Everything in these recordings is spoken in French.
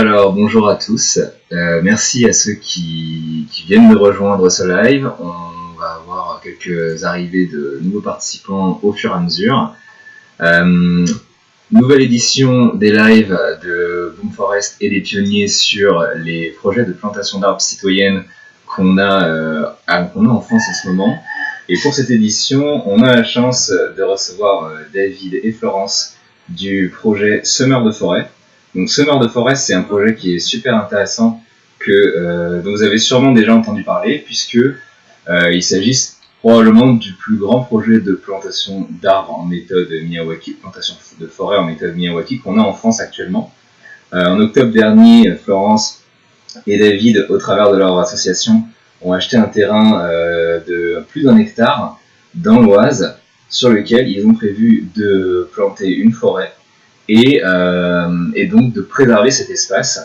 Alors, bonjour à tous. Merci à ceux qui viennent de rejoindre ce live. On va avoir quelques arrivées de nouveaux participants au fur et à mesure. Nouvelle édition des lives de Boom Forest et des pionniers sur les projets de plantation d'arbres citoyennes qu'on a en France en ce moment. Et pour cette édition, on a la chance de recevoir David et Florence du projet Semeurs de forêt. Donc Semeurs de forêt, c'est un projet qui est super intéressant dont vous avez sûrement déjà entendu parler, puisque il s'agit probablement du plus grand projet de plantation d'arbres en méthode Miyawaki, plantation de forêt en méthode Miyawaki qu'on a en France actuellement. En octobre dernier, Florence et David, au travers de leur association, ont acheté un terrain de plus d'1 hectare dans l'Oise, sur lequel ils ont prévu de planter une forêt et donc de préserver cet espace.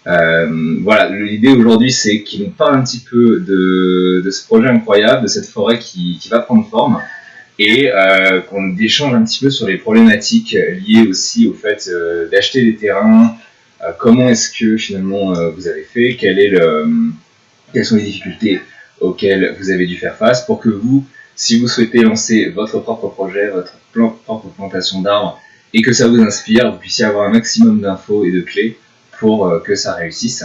Voilà, l'idée aujourd'hui, c'est qu'ils nous parlent un petit peu de ce projet incroyable, de cette forêt qui va prendre forme, et qu'on échange un petit peu sur les problématiques liées aussi au fait d'acheter des terrains, comment est-ce que finalement vous avez fait, quelles sont les difficultés auxquelles vous avez dû faire face pour que vous, si vous souhaitez lancer votre propre projet, votre propre plantation d'arbres, et que ça vous inspire, vous puissiez avoir un maximum d'infos et de clés pour que ça réussisse.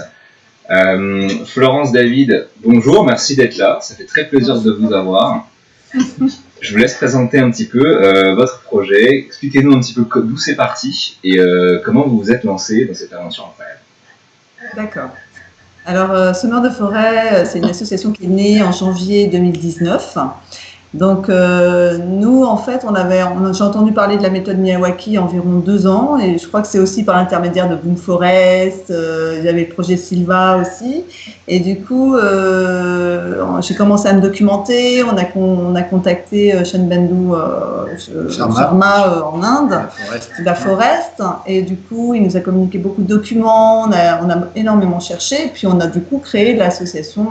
Florence, David, bonjour, merci d'être là, ça fait très plaisir de vous avoir. Je vous laisse présenter un petit peu votre projet, expliquez-nous un petit peu d'où c'est parti et comment vous vous êtes lancé dans cette aventure incroyable. D'accord. Alors, Semeurs de forêt, c'est une association qui est née en janvier 2019. Donc, nous, en fait, j'ai entendu parler de la méthode Miyawaki environ 2 ans, et je crois que c'est aussi par l'intermédiaire de Boom Forest. Il y avait le projet Silva aussi, et du coup, j'ai commencé à me documenter. On a contacté Shenbendu Sharma en Inde, la Forest, et du coup, il nous a communiqué beaucoup de documents. On a énormément cherché, et puis on a du coup créé l'association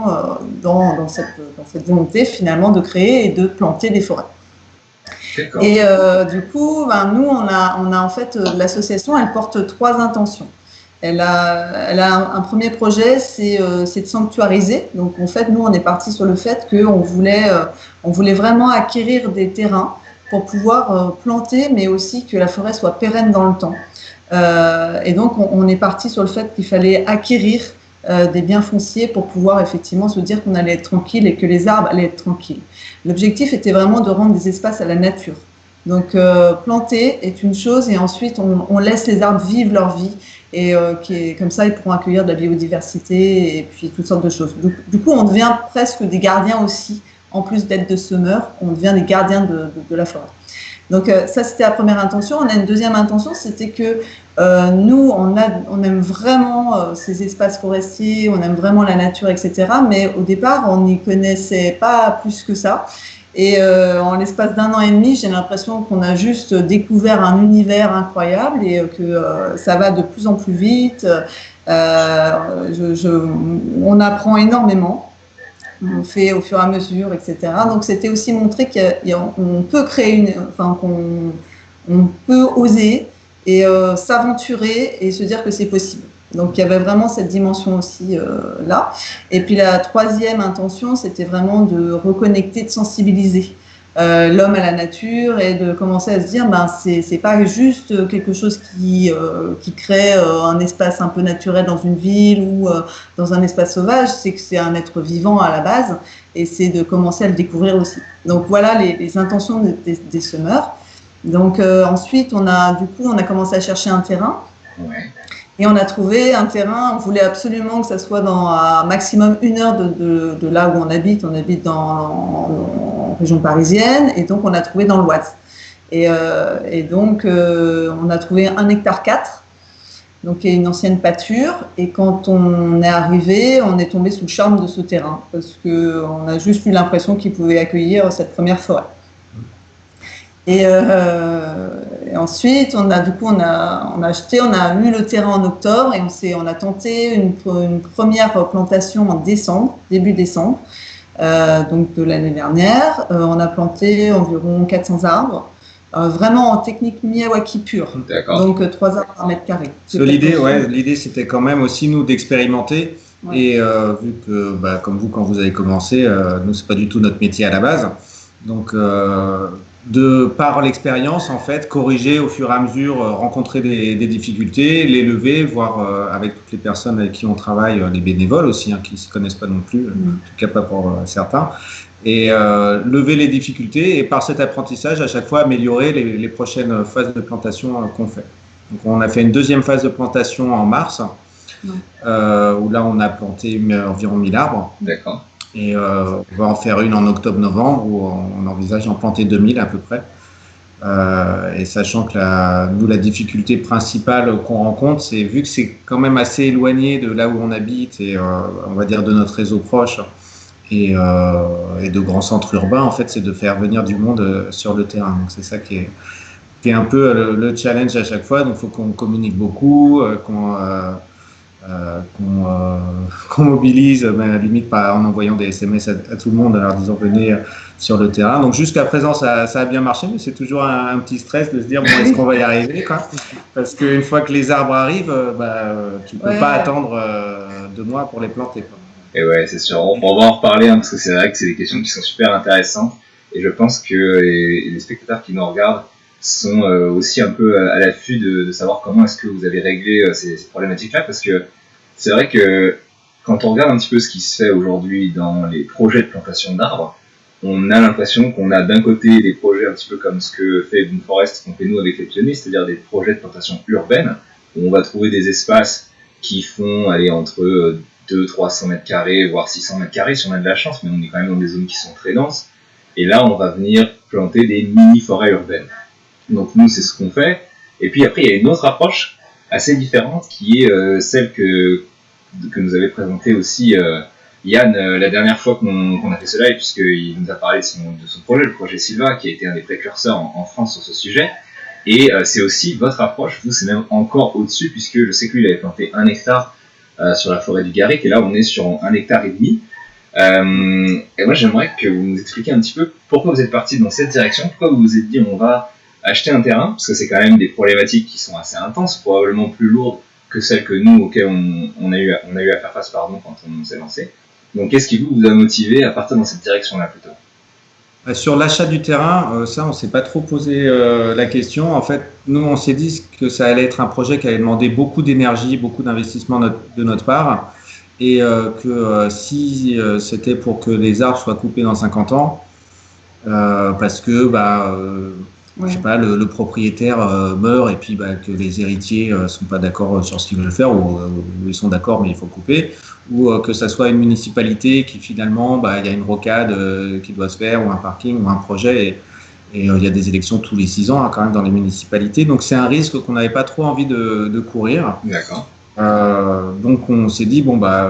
dans cette volonté finalement de créer et de planter des forêts. Et du coup, nous, on a en fait, l'association, elle porte 3 intentions. Elle a un premier projet, c'est de sanctuariser. Donc, en fait, nous, on est parti sur le fait qu'on voulait vraiment acquérir des terrains pour pouvoir planter, mais aussi que la forêt soit pérenne dans le temps. Et donc, on est parti sur le fait qu'il fallait acquérir des biens fonciers pour pouvoir effectivement se dire qu'on allait être tranquille et que les arbres allaient être tranquilles. L'objectif était vraiment de rendre des espaces à la nature. Donc, planter est une chose, et ensuite on laisse les arbres vivre leur vie, et comme ça ils pourront accueillir de la biodiversité et puis toutes sortes de choses. Du coup, on devient presque des gardiens aussi, en plus d'être de semeurs, on devient des gardiens de la forêt. Donc ça, c'était la première intention. On a une deuxième intention, c'était que nous, on aime vraiment ces espaces forestiers, on aime vraiment la nature, etc. Mais au départ, on n'y connaissait pas plus que ça. Et en l'espace d'1 an et demi, j'ai l'impression qu'on a juste découvert un univers incroyable, et que ça va de plus en plus vite. On apprend énormément. On fait au fur et à mesure, etc. Donc, c'était aussi montrer qu'on peut qu'on peut oser et s'aventurer et se dire que c'est possible. Donc, il y avait vraiment cette dimension aussi là. Et puis, la troisième intention, c'était vraiment de reconnecter, de sensibiliser l'homme à la nature, et de commencer à se dire, c'est pas juste quelque chose qui crée un espace un peu naturel dans une ville ou dans un espace sauvage, c'est que c'est un être vivant à la base, et c'est de commencer à le découvrir aussi. Donc voilà les intentions des semeurs. Donc ensuite, on a commencé à chercher un terrain. Ouais. Et on a trouvé un terrain. On voulait absolument que ça soit dans un maximum 1 heure de là où on habite. On habite en région parisienne, et donc on a trouvé dans l'Oise. Et donc on a trouvé 1 hectare 4, donc il y a une ancienne pâture. Et quand on est arrivé, on est tombé sous le charme de ce terrain, parce qu'on a juste eu l'impression qu'il pouvait accueillir cette première forêt. Et ensuite, on a acheté, on a eu le terrain en octobre, et on a tenté une première plantation en décembre, début décembre, donc de l'année dernière. On a planté environ 400 arbres. vraiment en technique Miyawaki pure. D'accord. Donc 3 arbres par mètre carré. L'idée, c'était quand même aussi, nous, d'expérimenter. Ouais. Et vu que, comme vous, quand vous avez commencé, nous, c'est pas du tout notre métier à la base. Donc, par l'expérience, en fait, corriger au fur et à mesure, rencontrer des difficultés, les lever, voir avec toutes les personnes avec qui on travaille, les bénévoles aussi, qui ne se connaissent pas non plus, en tout cas pas pour certains, et lever les difficultés et par cet apprentissage, à chaque fois, améliorer les prochaines phases de plantation qu'on fait. Donc, on a fait une deuxième phase de plantation en mars, où là, on a planté environ 1000 arbres. D'accord. Et on va en faire une en octobre-novembre où on envisage d'en planter 2000 à peu près. Et sachant que la difficulté principale qu'on rencontre, c'est vu que c'est quand même assez éloigné de là où on habite et on va dire de notre réseau proche et de grands centres urbains, en fait, c'est de faire venir du monde sur le terrain. Donc c'est ça qui est un peu le challenge à chaque fois. Donc il faut qu'on communique beaucoup, qu'on mobilise, limite en envoyant des SMS à tout le monde en leur disant venez sur le terrain. Donc jusqu'à présent ça a bien marché, mais c'est toujours un petit stress de se dire bon, est-ce qu'on va y arriver quoi, parce qu'une fois que les arbres arrivent, tu peux pas attendre 2 mois pour les planter quoi. Et ouais, c'est sûr, on va en reparler parce que c'est vrai que c'est des questions qui sont super intéressantes et je pense que les spectateurs qui nous regardent sont aussi un peu à l'affût de savoir comment est-ce que vous avez réglé ces problématiques-là, parce que c'est vrai que quand on regarde un petit peu ce qui se fait aujourd'hui dans les projets de plantation d'arbres, on a l'impression qu'on a d'un côté des projets un petit peu comme ce que fait Boom Forest, qu'on fait nous avec les pionniers, c'est-à-dire des projets de plantation urbaine, où on va trouver des espaces qui font aller entre 200-300 mètres carrés, voire 600 mètres carrés si on a de la chance, mais on est quand même dans des zones qui sont très denses. Et là, on va venir planter des mini-forêts urbaines. Donc nous, c'est ce qu'on fait. Et puis après, il y a une autre approche assez différente qui est celle que nous avait présentée aussi Yann la dernière fois qu'on a fait ce live, puisqu'il nous a parlé de son projet, le projet Silva, qui a été un des précurseurs en France sur ce sujet. Et c'est aussi votre approche, vous, c'est même encore au-dessus, puisque je sais que lui, il avait planté 1 hectare sur la forêt du Garric, et là, on est sur 1,5 hectare. Et moi, j'aimerais que vous nous expliquiez un petit peu pourquoi vous êtes parti dans cette direction, pourquoi vous vous êtes dit on va acheter un terrain, parce que c'est quand même des problématiques qui sont assez intenses, probablement plus lourdes que celles que nous, auxquelles on a eu à faire face quand on s'est lancé. Donc qu'est-ce qui vous a motivé à partir dans cette direction-là plutôt ? Sur l'achat du terrain, ça, on ne s'est pas trop posé la question. En fait, nous, on s'est dit que ça allait être un projet qui allait demander beaucoup d'énergie, beaucoup d'investissement de notre part, et que si c'était pour que les arbres soient coupés dans 50 ans, parce que je sais pas, le propriétaire meurt et puis que les héritiers sont pas d'accord sur ce qu'ils veulent faire, ou ils sont d'accord mais il faut couper, ou que ça soit une municipalité qui finalement il y a une rocade qui doit se faire, ou un parking ou un projet, et il y a des élections tous les 6 ans quand même dans les municipalités, donc c'est un risque qu'on n'avait pas trop envie de courir. D'accord. Donc on s'est dit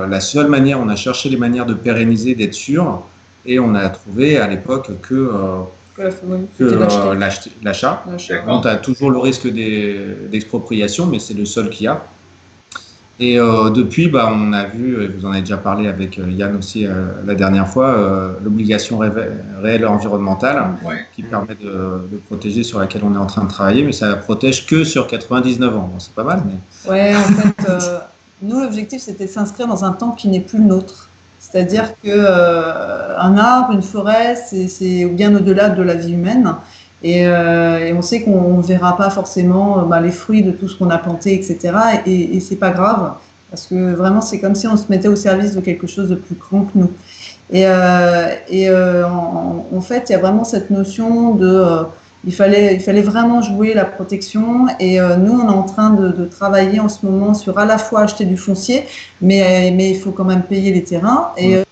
la seule manière, on a cherché les manières de pérenniser, d'être sûr, et on a trouvé à l'époque que l'achat. On a toujours le risque d'expropriation, mais c'est le seul qu'il y a. Et depuis, on a vu, vous en avez déjà parlé avec Yann aussi la dernière fois, l'obligation réelle environnementale, qui permet de protéger, sur laquelle on est en train de travailler, mais ça protège que sur 99 ans. Bon, c'est pas mal. Mais... Ouais, en fait, nous, l'objectif, c'était de s'inscrire dans un temps qui n'est plus le nôtre. C'est-à-dire qu'un arbre, une forêt, c'est bien au-delà de la vie humaine. Et on sait qu'on ne verra pas forcément les fruits de tout ce qu'on a planté, etc. Et c'est pas grave, parce que vraiment, c'est comme si on se mettait au service de quelque chose de plus grand que nous. En fait, il y a vraiment cette notion de... il fallait vraiment jouer la protection, et nous, on est en train de travailler en ce moment sur à la fois acheter du foncier, mais il faut quand même payer les terrains, et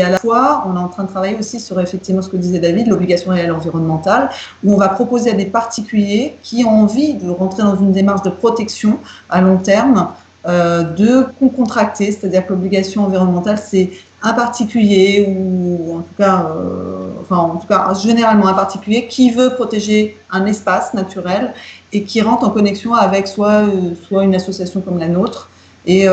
à la fois, on est en train de travailler aussi sur effectivement ce que disait David, l'obligation réelle environnementale, où on va proposer à des particuliers qui ont envie de rentrer dans une démarche de protection à long terme, de contracter, c'est-à-dire que l'obligation environnementale, c'est un particulier, ou en tout cas généralement un particulier qui veut protéger un espace naturel et qui rentre en connexion avec soit une association comme la nôtre, et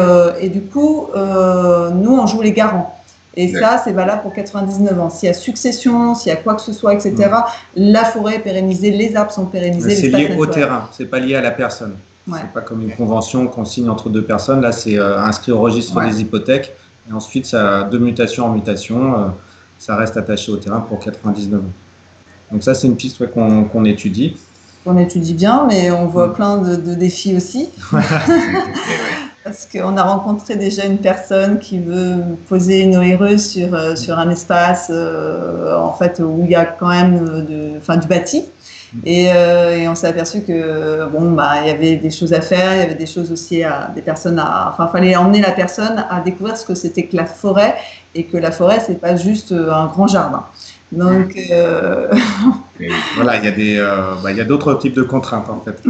du coup nous on joue les garants. Et ça, c'est valable pour 99 ans. S'il y a succession, s'il y a quoi que ce soit, etc., la forêt est pérennisée, les arbres sont pérennisés. C'est lié au terrain, c'est pas lié à la personne. Ouais. C'est pas comme une convention qu'on signe entre deux personnes. Là, c'est inscrit au registre des hypothèques. Et ensuite, ça, de mutation en mutation, ça reste attaché au terrain pour 99 ans. Donc ça, c'est une piste qu'on étudie. On étudie bien, mais on voit plein de défis aussi. Parce qu'on a rencontré déjà une personne qui veut poser une ORE sur un espace en fait, où il y a quand même du bâti. Et on s'est aperçu que il y avait des choses à faire, il y avait des choses aussi fallait emmener la personne à découvrir ce que c'était que la forêt, et que la forêt, c'est pas juste un grand jardin. Donc voilà, il y a d'autres types de contraintes en fait.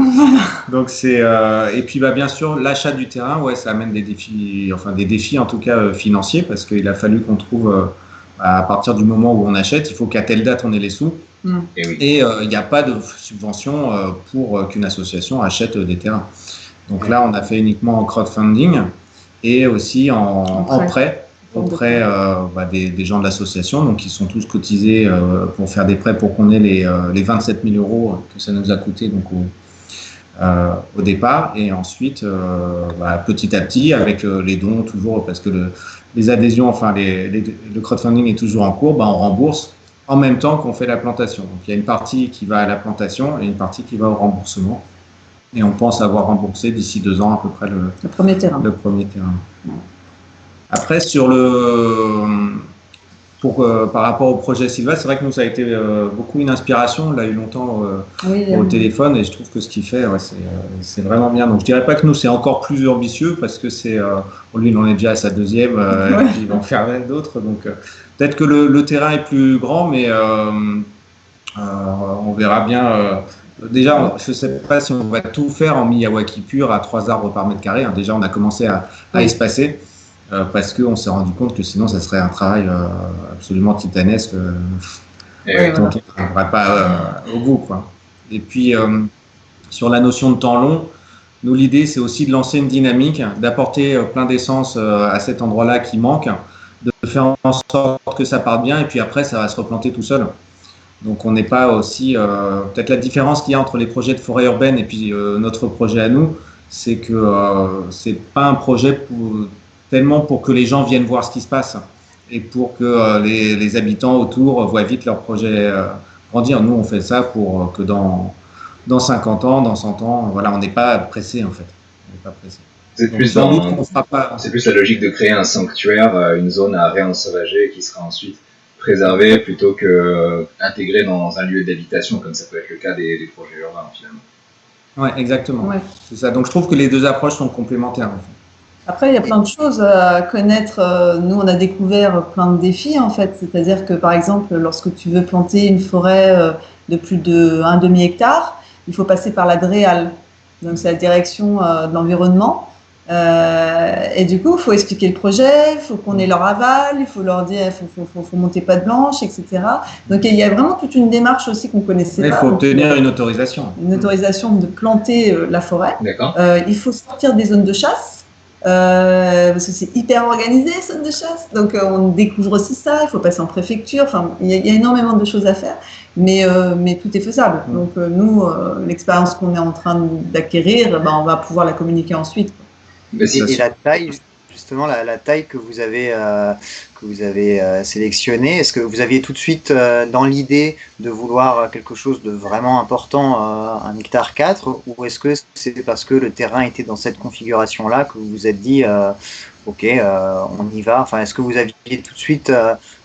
Donc et puis bien sûr l'achat du terrain, ça amène des défis en tout cas financiers, parce qu'il a fallu qu'on trouve à partir du moment où on achète, il faut qu'à telle date on ait les sous. Et il n'y a pas de subvention pour qu'une association achète des terrains. Donc là, on a fait uniquement en crowdfunding et aussi en prêt auprès des gens de l'association. Donc ils sont tous cotisés pour faire des prêts, pour qu'on ait les 27 000 euros que ça nous a coûté donc au départ. Et ensuite, petit à petit, avec les dons toujours, parce que les adhésions, le crowdfunding est toujours en cours, on rembourse en même temps qu'on fait la plantation. Donc il y a une partie qui va à la plantation et une partie qui va au remboursement. Et on pense avoir remboursé d'ici 2 ans à peu près le premier terrain. Après, par rapport au projet Sylva, c'est vrai que nous, ça a été beaucoup une inspiration. On l'a eu longtemps au téléphone, et je trouve que ce qu'il fait, c'est vraiment bien. Donc je dirais pas que nous, c'est encore plus ambitieux, parce que lui, il en est déjà à sa 2e, et puis il va en faire d'autres. Donc peut-être que le terrain est plus grand, mais on verra bien. Déjà, je ne sais pas si on va tout faire en Miyawaki pur à 3 arbres par mètre carré. Déjà, on a commencé à espacer, parce qu'on s'est rendu compte que sinon, ça serait un travail absolument titanesque. Donc, on ne va pas au bout, quoi. Et puis, sur la notion de temps long, nous, l'idée, c'est aussi de lancer une dynamique, d'apporter plein d'essence à cet endroit-là qui manque, de faire en sorte que ça parte bien, et puis après, ça va se replanter tout seul. Donc, on n'est pas aussi… peut-être la différence qu'il y a entre les projets de forêt urbaine et puis notre projet à nous, c'est que c'est pas un projet tellement pour que les gens viennent voir ce qui se passe, et pour que les habitants autour voient vite leur projet grandir. Nous, on fait ça pour que dans 50 ans, dans 100 ans, on n'est pas pressé en fait. On n'est pas pressé. C'est plus la logique de créer un sanctuaire, une zone à réensauvager qui sera ensuite préservée, plutôt que intégrée dans un lieu d'habitation, comme ça peut être le cas des projets urbains finalement. Oui, exactement. Ouais. C'est ça. Donc je trouve que les 2 approches sont complémentaires en fait. Après, il y a plein de choses à connaître. Nous, on a découvert plein de défis, en fait. C'est-à-dire que, par exemple, lorsque tu veux planter une forêt de plus d'un demi-hectare, il faut passer par la DREAL. Donc, c'est la direction de l'environnement. Et du coup, il faut expliquer le projet, il faut qu'on ait leur aval, il faut leur dire, il faut monter patte blanche, etc. Donc, il y a vraiment toute une démarche aussi qu'on connaissait pas. Il faut obtenir une autorisation. Une autorisation de planter la forêt. D'accord. Il faut sortir des zones de chasse. Parce que c'est hyper organisé, zone de chasse, donc on découvre aussi ça, il faut passer en préfecture, il y a énormément de choses à faire, mais tout est faisable. Donc nous, l'expérience qu'on est en train d'acquérir, on va pouvoir la communiquer ensuite. Et la taille, justement, la taille que vous avez sélectionnée, est-ce que vous aviez tout de suite dans l'idée de vouloir quelque chose de vraiment important, 1,4 hectare, ou est-ce que c'est parce que le terrain était dans cette configuration-là que vous vous êtes dit ok, on y va. Est-ce que vous aviez tout de suite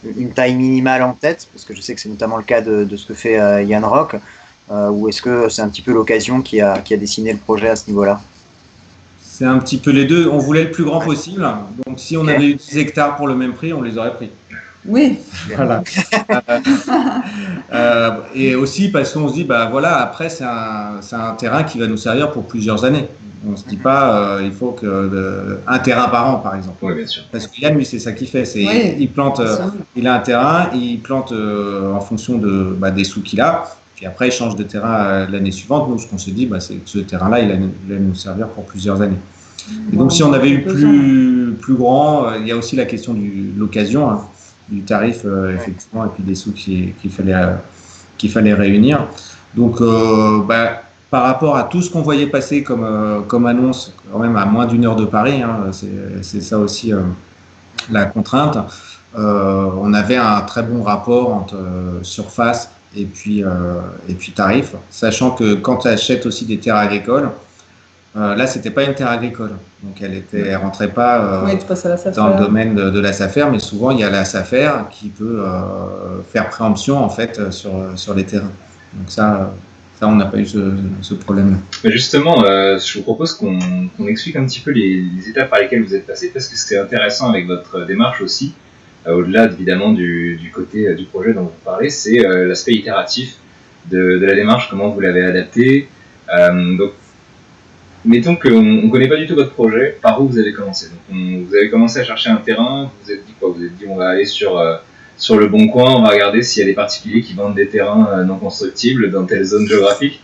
une taille minimale en tête, parce que je sais que c'est notamment le cas de ce que fait Yann Rock, ou est-ce que c'est un petit peu l'occasion qui a dessiné le projet à ce niveau-là? C'est un petit peu les deux. On voulait le plus grand possible. Donc, si on avait eu 10 hectares pour le même prix, on les aurait pris. Oui. Voilà. Et aussi parce qu'on se dit, après, c'est un terrain qui va nous servir pour plusieurs années. On ne se dit pas, il faut un terrain par an, par exemple. Oui, bien sûr. Parce que Yann, lui, c'est ça qu'il fait. Il plante, il a un terrain, il plante en fonction des sous qu'il a. Puis après, il change de terrain l'année suivante. Nous, ce qu'on se dit, c'est que ce terrain-là, il va nous servir pour plusieurs années. Et donc, si on avait eu plus grand, il y a aussi la question de l'occasion, hein, du tarif, effectivement, et puis des sous qu'il fallait réunir. Donc, par rapport à tout ce qu'on voyait passer comme annonce, quand même à moins d'1 heure de Paris, hein, c'est ça aussi la contrainte. On avait un très bon rapport entre surface et puis tarif, sachant que quand tu achètes aussi des terres agricoles, là, c'était pas une terre agricole, donc elle rentrait pas dans le domaine de la SAFER, mais souvent il y a la SAFER qui peut faire préemption en fait sur les terrains. Donc ça, on n'a pas eu ce problème-là. Mais justement, je vous propose qu'on explique un petit peu les étapes par lesquelles vous êtes passé, parce que ce qui est intéressant avec votre démarche aussi, au-delà évidemment du côté du projet dont vous parlez, c'est l'aspect itératif de la démarche, comment vous l'avez adapté. Donc, mettons qu'on ne connaît pas du tout votre projet, par où vous avez commencé? Donc, vous avez commencé à chercher un terrain, vous vous êtes dit quoi? Vous vous êtes dit on va aller sur le Bon Coin, on va regarder s'il y a des particuliers qui vendent des terrains non constructibles dans telle zone géographique.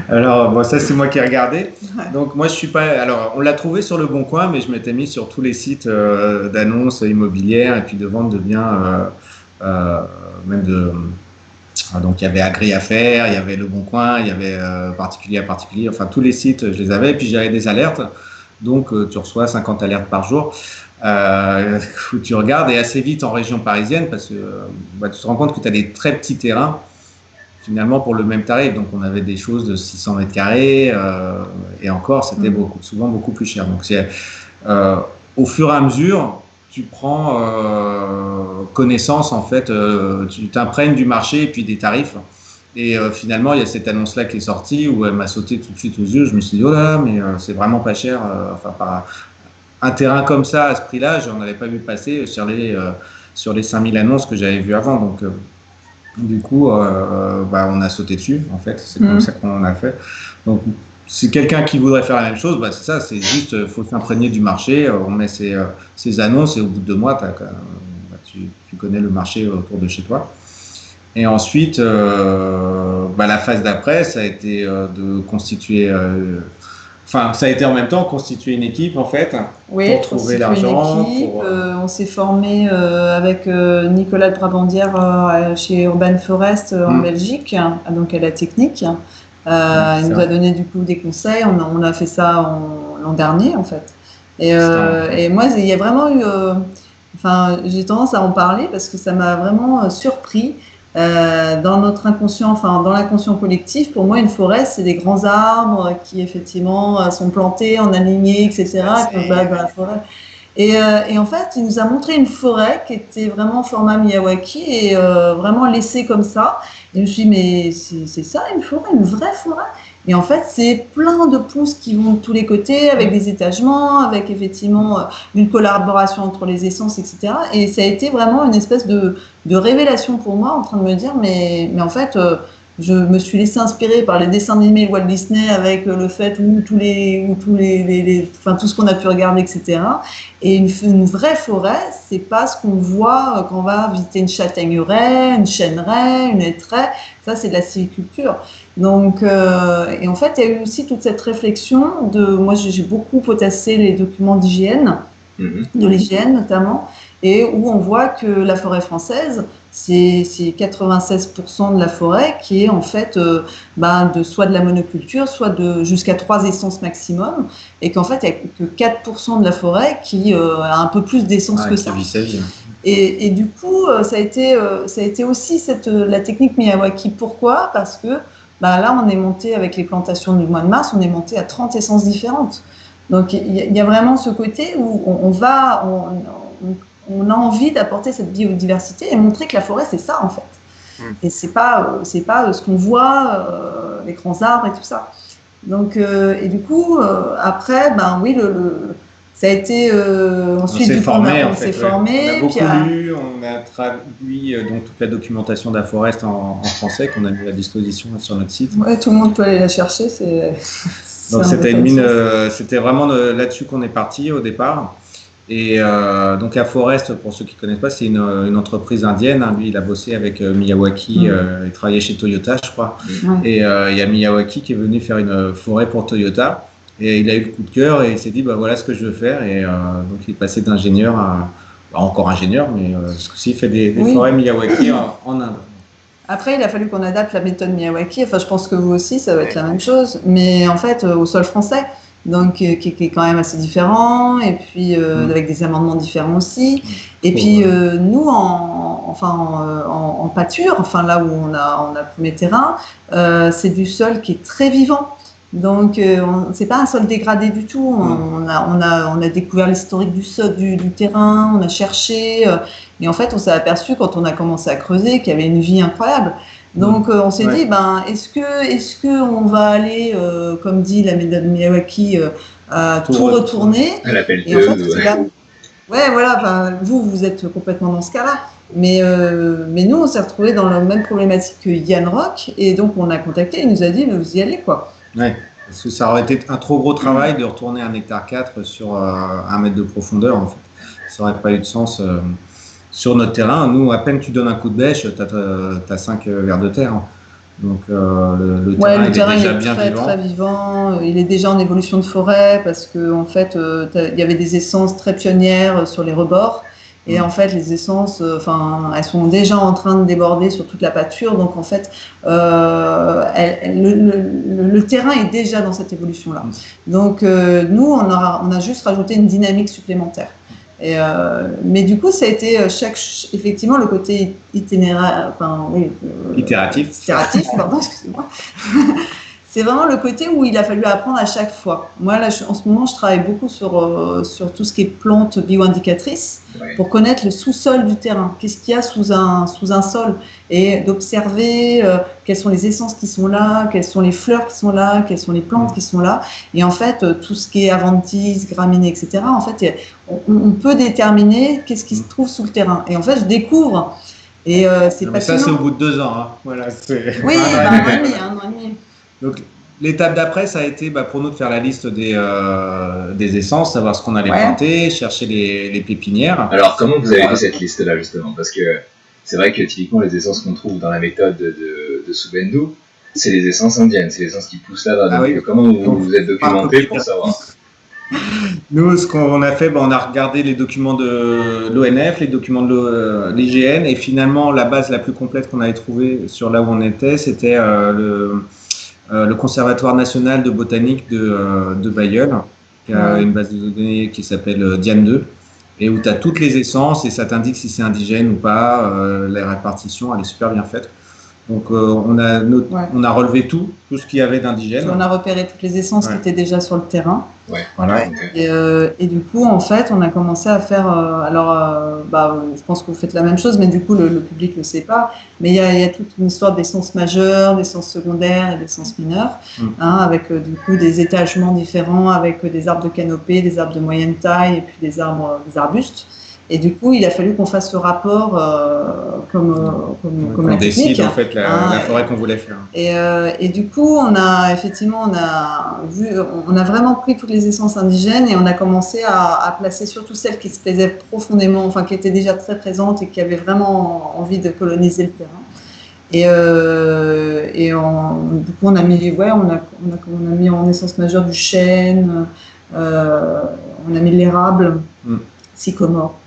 Alors, ça c'est moi qui ai regardé. Donc moi je suis pas. Alors on l'a trouvé sur le Bon Coin, mais je m'étais mis sur tous les sites d'annonces immobilières et puis de vente de biens, même de. Donc il y avait Agri Affaires, il y avait le Bon Coin, il y avait particulier à particulier. Enfin tous les sites je les avais. Et puis j'avais des alertes. Donc tu reçois 50 alertes par jour. Où tu regardes, et assez vite en région parisienne, parce que tu te rends compte que tu as des très petits terrains finalement pour le même tarif. Donc on avait des choses de 600 mètres carrés et encore c'était souvent beaucoup plus cher. Donc au fur et à mesure tu prends connaissance en fait, tu t'imprègnes du marché et puis des tarifs. Et finalement il y a cette annonce là qui est sortie où elle m'a sauté tout de suite aux yeux. Je me suis dit oh là mais c'est vraiment pas cher. Un terrain comme ça, à ce prix-là, je n'en avais pas vu passer sur les 5000 annonces que j'avais vues avant. Donc, du coup, on a sauté dessus, en fait. C'est comme ça qu'on a fait. Donc, si quelqu'un qui voudrait faire la même chose, c'est ça, c'est juste, il faut s'imprégner du marché. On met ses annonces et au bout de 2 mois, tu connais le marché autour de chez toi. Et ensuite, la phase d'après, ça a été de constituer... ça a été en même temps constituer une équipe en fait, pour trouver l'argent. On s'est formé avec Nicolas de Brabandière chez Urban Forest en Belgique, donc à la technique. Il nous a donné du coup des conseils. On a fait ça l'an dernier en fait. Et moi, il y a vraiment eu. J'ai tendance à en parler parce que ça m'a vraiment surpris. Dans notre inconscient, dans l'inconscient collectif, pour moi, une forêt, c'est des grands arbres qui effectivement sont plantés en alignés, etc. Qui se baladent dans la forêt. Et en fait, il nous a montré une forêt qui était vraiment format Miyawaki et vraiment laissée comme ça. Et je me suis dit, mais c'est ça une forêt, une vraie forêt. Et en fait, c'est plein de pousses qui vont de tous les côtés, avec des étagements, avec effectivement une collaboration entre les essences, etc. Et ça a été vraiment une espèce de révélation pour moi, en train de me dire, mais en fait, je me suis laissé inspirer par les dessins animés Walt Disney avec le fait tout ce qu'on a pu regarder, etc. Et une vraie forêt, c'est pas ce qu'on voit quand on va visiter une châtaigneraie, une chêneraie, une hêtraie. Ça, c'est de la sylviculture. Donc, et en fait, il y a eu aussi toute cette réflexion moi, j'ai beaucoup potassé les documents d'hygiène, de l'hygiène notamment, et où on voit que la forêt française, c'est 96% de la forêt qui est en fait soit de la monoculture, soit jusqu'à 3 essences maximum, et qu'en fait, il n'y a que 4% de la forêt qui a un peu plus d'essence que ça. Et du coup, ça a été aussi la technique Miyawaki. Pourquoi? Parce que là, on est monté avec les plantations du mois de mars, on est monté à 30 essences différentes. Donc, il y a vraiment ce côté où on a envie d'apporter cette biodiversité et montrer que la forêt, c'est ça, en fait. Et c'est pas ce qu'on voit, les grands arbres et tout ça. Donc, et du coup, après, ça a été ensuite. On s'est formé, en fait. On a beaucoup lu, on a traduit toute la documentation d'Aforest en français qu'on a mis à disposition sur notre site. Ouais, tout le monde peut aller la chercher. Donc c'était vraiment là-dessus qu'on est parti au départ. Et donc Aforest, pour ceux qui ne connaissent pas, c'est une entreprise indienne. Lui, il a bossé avec Miyawaki, il travaillait chez Toyota, je crois. Et il y a Miyawaki qui est venu faire une forêt pour Toyota. Et il a eu le coup de cœur et il s'est dit, bah voilà ce que je veux faire. Et donc il est passé d'ingénieur à encore ingénieur, mais ce coup-ci il fait des forêts Miyawaki en Inde. Après, il a fallu qu'on adapte la méthode Miyawaki. Enfin, je pense que vous aussi, ça va être la même chose, mais en fait, au sol français, donc qui est quand même assez différent, et puis avec des amendements différents aussi. Et puis nous, en pâture, enfin là où on a le premier terrain, c'est du sol qui est très vivant. Donc, c'est pas un sol dégradé du tout. On a découvert l'historique du terrain, on a cherché, et en fait, on s'est aperçu quand on a commencé à creuser qu'il y avait une vie incroyable. Donc, on s'est dit, est-ce que on va aller, comme dit la méthode Miyawaki, à tout retourner. À l'appel et en fait, c'est là. Ouais, voilà. Vous êtes complètement dans ce cas-là. Mais nous, on s'est retrouvés dans la même problématique que Yann Rock, et donc on a contacté. Il nous a dit, mais vous y allez, quoi. Ouais, parce que ça aurait été un trop gros travail de retourner 1,4 hectare sur 1 mètre de profondeur, en fait. Ça n'aurait pas eu de sens sur notre terrain. Nous, à peine tu donnes un coup de bêche, tu as 5 vers de terre. Donc, le terrain est déjà bien vivant. Très vivant. Il est déjà en évolution de forêt parce qu'en fait, il y avait des essences très pionnières sur les rebords. Et en fait, les essences, elles sont déjà en train de déborder sur toute la pâture. Donc, en fait, le terrain est déjà dans cette évolution-là. Donc, nous, on a juste rajouté une dynamique supplémentaire. Mais du coup, ça a été effectivement le côté itératif, pardon, excusez-moi. C'est vraiment le côté où il a fallu apprendre à chaque fois. Moi, là, en ce moment, je travaille beaucoup sur tout ce qui est plantes bio-indicatrices pour connaître le sous-sol du terrain. Qu'est-ce qu'il y a sous un sol et d'observer quelles sont les essences qui sont là, quelles sont les fleurs qui sont là, quelles sont les plantes qui sont là. Et en fait, tout ce qui est adventices, graminées, etc., en fait, on peut déterminer qu'est-ce qui se trouve sous le terrain. Et en fait, je découvre. Et c'est passionnant. Mais ça, c'est au bout de 2 ans. Hein. Voilà, oui, 1 an et demi. Donc, l'étape d'après, ça a été pour nous de faire la liste des essences, savoir ce qu'on allait planter, chercher les pépinières. Alors, comment vous avez fait cette liste-là, justement? Parce que c'est vrai que typiquement, les essences qu'on trouve dans la méthode de Subhendu, c'est les essences indiennes, c'est les essences qui poussent là-bas. Donc, comment vous êtes documenté pour savoir? Nous, ce qu'on a fait, on a regardé les documents de l'ONF, les documents de l'IGN, et finalement, la base la plus complète qu'on avait trouvée sur là où on était, c'était le Conservatoire national de botanique de Bailleul, qui a une base de données qui s'appelle Diane 2, et où tu as toutes les essences, et ça t'indique si c'est indigène ou pas. La répartition, elle est super bien faite. Donc, on a relevé tout ce qu'il y avait d'indigène. On a repéré toutes les essences qui étaient déjà sur le terrain. Voilà. Et du coup, en fait, on a commencé à faire. Je pense que vous faites la même chose, mais du coup, le public ne le sait pas. Mais il y a toute une histoire d'essences majeures, d'essences secondaires et d'essences mineures, avec du coup des étagements différents, avec des arbres de canopée, des arbres de moyenne taille et puis des arbustes. Et du coup, il a fallu qu'on fasse ce rapport comme la technique. On décide en fait la forêt qu'on voulait faire. Et du coup, on a vraiment pris toutes les essences indigènes et on a commencé à placer surtout celles qui se plaisaient profondément, enfin qui étaient déjà très présentes et qui avaient vraiment envie de coloniser le terrain. Du coup, on a mis, on a mis en essence majeure du chêne, on a mis de l'érable, sycomore.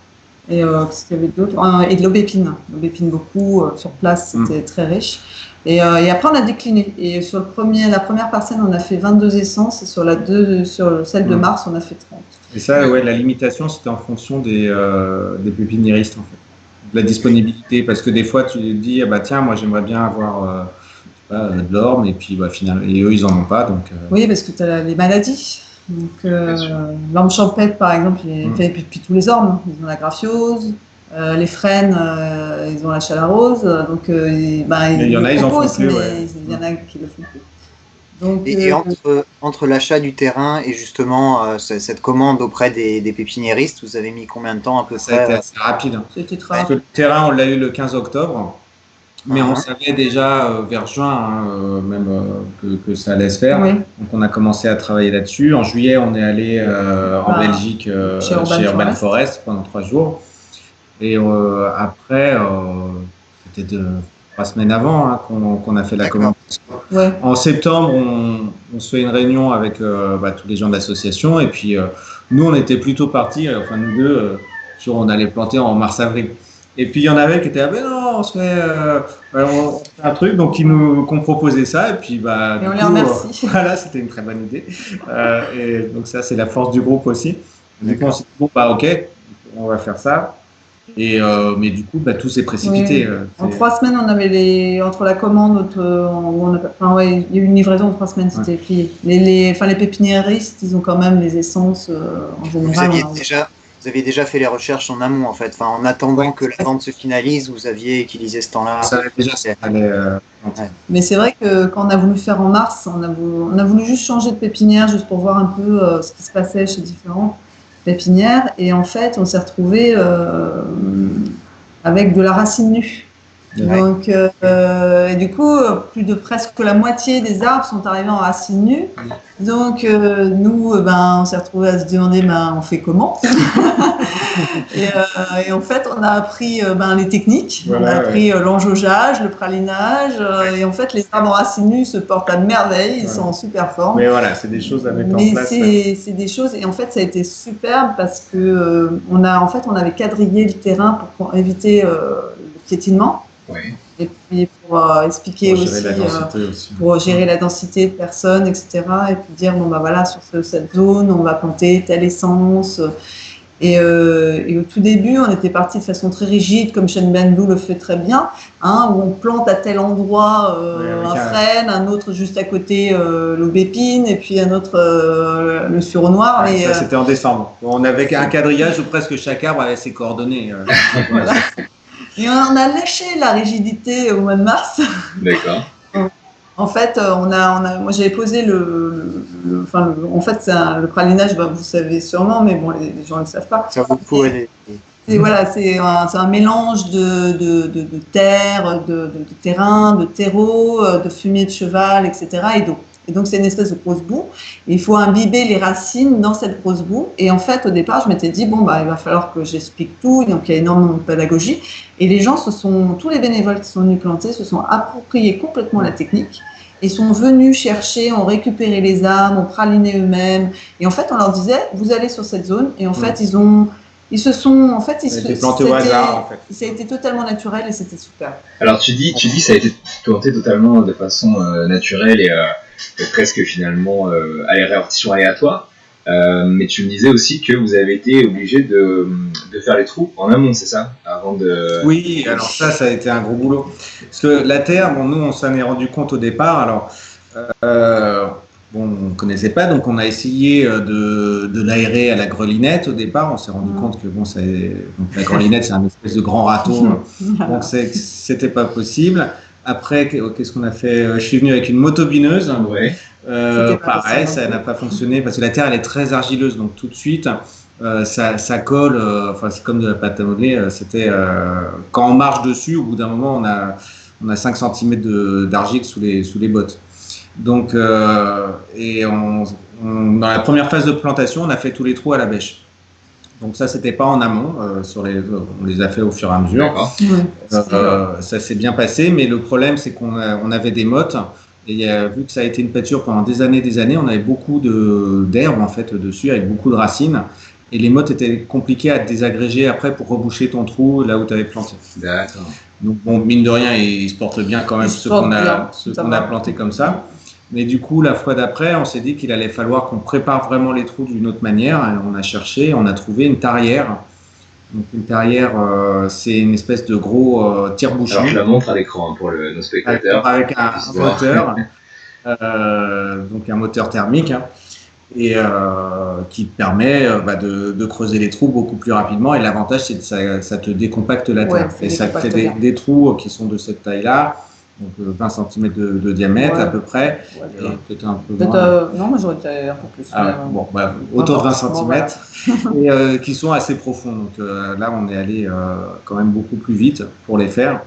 Et qu'est-ce qu'il y avait d'autre, et de l'aubépine. L'aubépine beaucoup, sur place, c'était très riche. Et après, on a décliné. Et sur la première parcelle, on a fait 22 essences, et sur celle de mars, on a fait 30. Et ça, la limitation, c'était en fonction des pépiniéristes, en fait. De la disponibilité, parce que des fois, tu te dis, tiens, moi, j'aimerais bien avoir de l'orme, et puis finalement, et eux, ils n'en ont pas. Donc, Oui, parce que tu as les maladies. Donc, l'orme champêtre, par exemple, et puis tous les ormes, ils ont la graphiose, les frênes, ils ont la chalarose, donc il y en a, ils en font plus, il y en a qui le font plus. Donc, et entre l'achat du terrain et justement cette commande auprès des pépiniéristes, vous avez mis combien de temps à peu près? Ça a été assez rapide. C'était très Parce que le terrain, on l'a eu le 15 octobre. Mais on savait déjà vers juin que ça allait se faire. Donc on a commencé à travailler là-dessus. En juillet, on est allé en Belgique chez Urban Forest pendant 3 jours. Et après, c'était 3 semaines avant qu'on a fait la commande. Ouais. En septembre, on se fait une réunion avec tous les gens de l'association. Et puis, nous, on était plutôt partis, enfin nous deux, sur on allait planter en mars-avril. Et puis, il y en avait qui étaient, non, on se fait un truc, donc qu'on proposait ça. Et puis, et on les remercie. Voilà, c'était une très bonne idée. Et donc, ça, c'est la force du groupe aussi. Du coup, on s'est dit, bon, ok, on va faire ça. Et mais du coup, tout s'est précipité. Oui. En 3 semaines, on avait entre la commande, il y a eu une livraison en 3 semaines, c'était plié. Les pépiniéristes, ils ont quand même les essences en général. Vous aviez déjà fait les recherches en amont, en fait. Enfin, en attendant que la vente se finalise, vous aviez utilisé ce temps-là. Mais c'est vrai que quand on a voulu faire en mars, on a voulu juste changer de pépinière, juste pour voir un peu ce qui se passait chez différents pépinière, et en fait on s'est retrouvé avec de la racine nue. Ouais. Donc et du coup plus de presque la moitié des arbres sont arrivés en racine nue. Donc nous on s'est retrouvé à se demander on fait comment. Et en fait on a appris les techniques, on a appris l'enjaugeage, le pralinage, et en fait les arbres en racine nue se portent à merveille, ils sont en super forme. Mais voilà, c'est des choses à mettre en place. C'est des choses, et en fait ça a été superbe parce que on avait quadrillé le terrain pour éviter le piétinement. Oui. Et puis pour expliquer pour gérer la densité de personnes, etc. Et puis dire sur cette zone on va planter telle essence. Et au tout début, on était parti de façon très rigide, comme Shen Bendou le fait très bien, où on plante à tel endroit un frêne, un autre juste à côté l'aubépine, et puis un autre le sureau noir. Ça, c'était en décembre. On avait un quadrillage où presque chaque arbre avait ses coordonnées. Voilà. Et on a lâché la rigidité au mois de mars. D'accord. En fait, moi j'avais posé en fait, c'est le pralinage, vous savez sûrement, mais bon, les gens ne le savent pas. Ça vaut le coup, c'est un mélange de terre, de terrain, de terreau, de fumier de cheval, etc. et d'eau. Et donc, c'est une espèce de grosse boue. Et il faut imbiber les racines dans cette grosse boue. Et en fait, au départ, je m'étais dit, il va falloir que j'explique tout. Donc, il y a énormément de pédagogie. Et les gens tous les bénévoles qui sont venus planter, se sont appropriés complètement la technique et sont venus chercher, ont récupéré les arbres, ont praliné eux-mêmes. Et en fait, on leur disait, vous allez sur cette zone. Et en fait, ils se sont plantés au hasard, en fait. Ça a été totalement naturel et c'était super. Alors, tu dis, ça a été planté totalement de façon naturelle et presque finalement à la répartition aléatoire. Mais tu me disais aussi que vous avez été obligé de faire les trous en amont, c'est ça, avant de... Oui, alors ça a été un gros boulot. Parce que la terre, nous, on s'en est rendu compte au départ. Alors, on ne connaissait pas, donc on a essayé de l'aérer à la grelinette au départ. On s'est rendu compte que donc la grelinette, c'est un espèce de grand râteau, donc c'était pas possible. Après, qu'est-ce qu'on a fait? Je suis venu avec une motobineuse. Ouais. Pareil, ça n'a pas fonctionné parce que la terre, elle est très argileuse, donc tout de suite, ça colle. C'est comme de la pâte à modeler. Quand on marche dessus, au bout d'un moment, on a 5 cm d'argile sous les bottes. Donc, dans la première phase de plantation, on a fait tous les trous à la bêche. Donc ça, c'était pas en amont, on les a fait au fur et à mesure. Ça s'est bien passé, mais le problème, c'est qu'on avait des mottes, et vu que ça a été une pâture pendant des années, on avait beaucoup d'herbes en fait dessus, avec beaucoup de racines, et les mottes étaient compliquées à désagréger après pour reboucher ton trou là où tu avais planté. D'accord. Donc bon, mine de rien, ils se portent bien quand même, ceux qu'on a plantés comme ça. Mais du coup, la fois d'après, on s'est dit qu'il allait falloir qu'on prépare vraiment les trous d'une autre manière. Et on a cherché, on a trouvé une tarière. Donc une tarière, c'est une espèce de gros tire-bouchon. Alors je la montre à l'écran pour nos spectateurs. Avec un moteur, donc un moteur thermique, et qui permet de creuser les trous beaucoup plus rapidement. Et l'avantage, c'est que ça te décompacte la terre. Et ça fait des trous qui sont de cette taille-là. Donc 20 cm de diamètre à peu près, peut-être un peu moins. Non, mais j'aurais été un peu plus. Autour de 20 cm, et qui sont assez profonds. Donc là, on est allé quand même beaucoup plus vite pour les faire.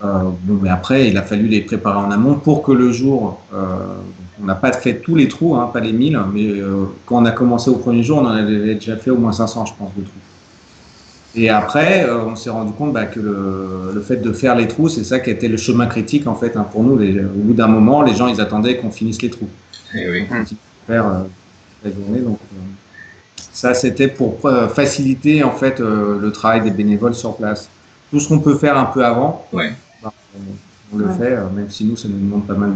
Mais après, il a fallu les préparer en amont pour que le jour, on n'a pas fait tous les trous, pas les 1000, mais quand on a commencé au premier jour, on en avait déjà fait au moins 500, je pense, de trous. Et après, on s'est rendu compte que le fait de faire les trous, c'est ça qui a été le chemin critique en fait pour nous. Au bout d'un moment, les gens ils attendaient qu'on finisse les trous. Et oui. Donc, on faire la journée. Donc ça, c'était pour faciliter en fait le travail des bénévoles sur place. Tout ce qu'on peut faire un peu avant, Ouais. on le fait, même si nous, ça nous demande pas mal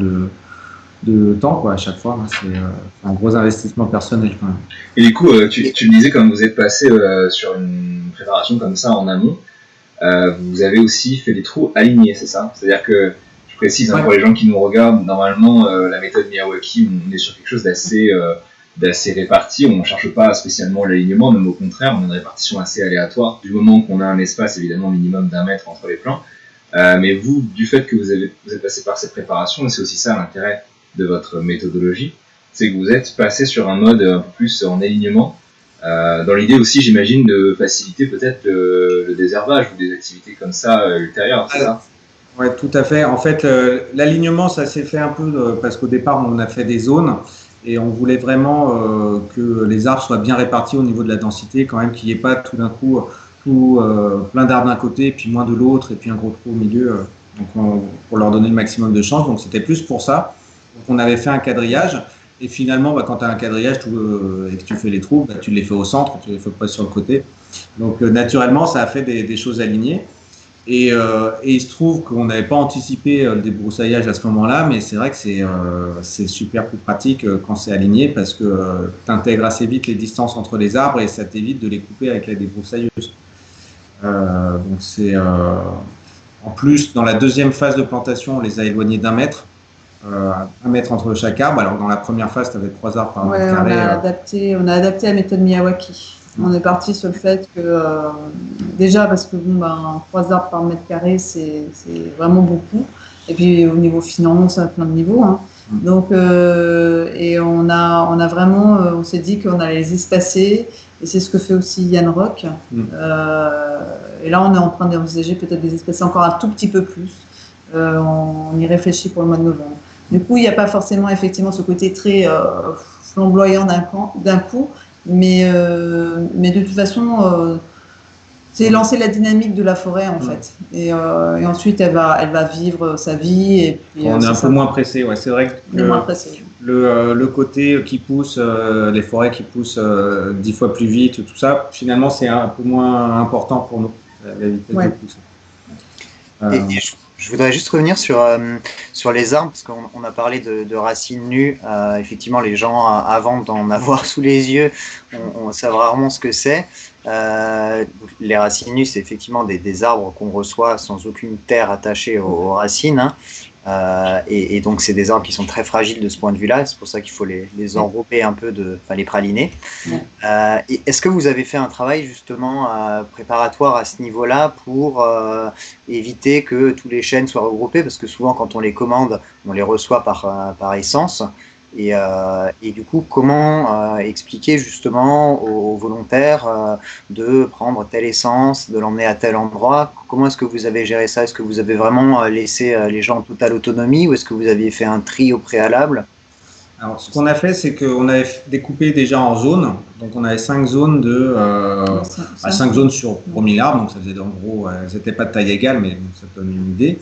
de temps quoi, à chaque fois. C'est un gros investissement personnel quand même. Et du coup, tu me disais, quand vous êtes passé sur une préparation comme ça en amont, vous avez aussi fait des trous alignés, c'est ça? C'est-à-dire que, je précise pour les gens qui nous regardent, normalement, la méthode Miyawaki, on est sur quelque chose d'assez réparti, on ne cherche pas spécialement l'alignement, même au contraire, on a une répartition assez aléatoire, du moment qu'on a un espace évidemment minimum d'1 mètre entre les plans. Mais vous, du fait que vous êtes passé par cette préparation, et c'est aussi ça l'intérêt de votre méthodologie, c'est que vous êtes passé sur un mode un peu plus en alignement, dans l'idée aussi, j'imagine, de faciliter peut-être le désherbage ou des activités comme ça ultérieures, c'est ça? Oui, tout à fait. En fait, l'alignement, ça s'est fait un peu parce qu'au départ, on a fait des zones et on voulait vraiment que les arbres soient bien répartis au niveau de la densité, quand même qu'il n'y ait pas tout d'un coup plein d'arbres d'un côté et puis moins de l'autre et puis un gros trou au milieu, pour leur donner le maximum de chance. Donc, c'était plus pour ça. Donc, on avait fait un quadrillage. Et finalement, quand tu as un quadrillage et que tu fais les trous, tu les fais au centre, tu les fais pas sur le côté. Donc, naturellement, ça a fait des choses alignées. Et il se trouve qu'on n'avait pas anticipé le débroussaillage à ce moment-là, mais c'est vrai que c'est super plus pratique quand c'est aligné parce que tu intègres assez vite les distances entre les arbres et ça t'évite de les couper avec la débroussailleuse. Donc c'est en plus, dans la deuxième phase de plantation, on les a éloignés d'1 mètre. 1 mètre entre chaque arbre. Alors dans la première phase, tu avais 3 arbres par mètre carré. On a adapté la méthode Miyawaki. On est parti sur le fait que déjà parce que 3 arbres par mètre carré, c'est vraiment beaucoup. Et puis au niveau finance, à plein de niveaux. Hein. Donc et on s'est dit qu'on allait les espacer. Et c'est ce que fait aussi Yann Rock. Et là, on est en train d'envisager peut-être des espacer encore un tout petit peu plus. On y réfléchit pour le mois de novembre. Du coup, il n'y a pas forcément effectivement ce côté très flamboyant d'un coup, mais de toute façon, c'est lancer la dynamique de la forêt en fait. Et ensuite, elle va vivre sa vie. Et puis, on est un peu moins pressé. Ouais, c'est vrai que le côté qui pousse, les forêts qui poussent 10 fois plus vite, tout ça, finalement, c'est un peu moins important pour nous. La vitesse de pousse. Je voudrais juste revenir sur les arbres, parce qu'on a parlé de racines nues. Effectivement, les gens, avant d'en avoir sous les yeux, on sait rarement ce que c'est. Les racines nues, c'est effectivement des arbres qu'on reçoit sans aucune terre attachée aux racines. Hein. Et donc, c'est des arbres qui sont très fragiles de ce point de vue-là. C'est pour ça qu'il faut les enrober un peu, les praliner. Est-ce que vous avez fait un travail justement préparatoire à ce niveau-là pour éviter que tous les chênes soient regroupés? Parce que souvent, quand on les commande, on les reçoit par essence. Et du coup, comment expliquer justement aux volontaires de prendre telle essence, de l'emmener à tel endroit? Comment est-ce que vous avez géré ça? Est-ce que vous avez vraiment laissé les gens en totale autonomie ou est-ce que vous aviez fait un tri au préalable? Alors, ce qu'on a fait, c'est qu'on avait découpé déjà en zones. Donc, on avait 5 zones 5 zones sur 1000 arbres. Donc, ça faisait en gros, elles n'étaient pas de taille égale, mais ça donne une idée.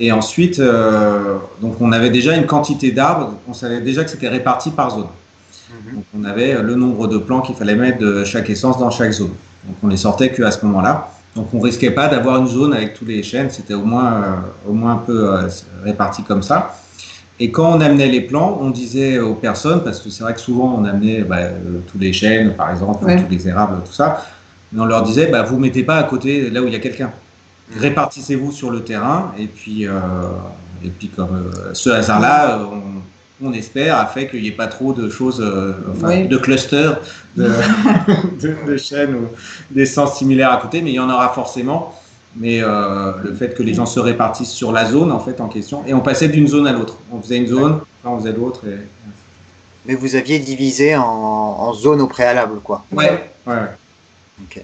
Et ensuite, donc on avait déjà une quantité d'arbres, on savait déjà que c'était réparti par zone. Donc on avait le nombre de plants qu'il fallait mettre de chaque essence dans chaque zone. Donc on les sortait qu'à ce moment-là. Donc on ne risquait pas d'avoir une zone avec tous les chênes, c'était au moins un peu réparti comme ça. Et quand on amenait les plants, on disait aux personnes, parce que c'est vrai que souvent on amenait tous les chênes, par exemple, tous les érables, tout ça, mais on leur disait, vous ne mettez pas à côté là où il y a quelqu'un. Répartissez-vous sur le terrain et puis comme ce hasard-là, on espère, a fait qu'il n'y ait pas trop de choses, de clusters de chênes ou d'essences similaires à côté, mais il y en aura forcément. Mais le fait que les gens se répartissent sur la zone en fait en question, et on passait d'une zone à l'autre. On faisait une zone, on faisait l'autre. Mais vous aviez divisé en zones au préalable, quoi. Ouais. Ok.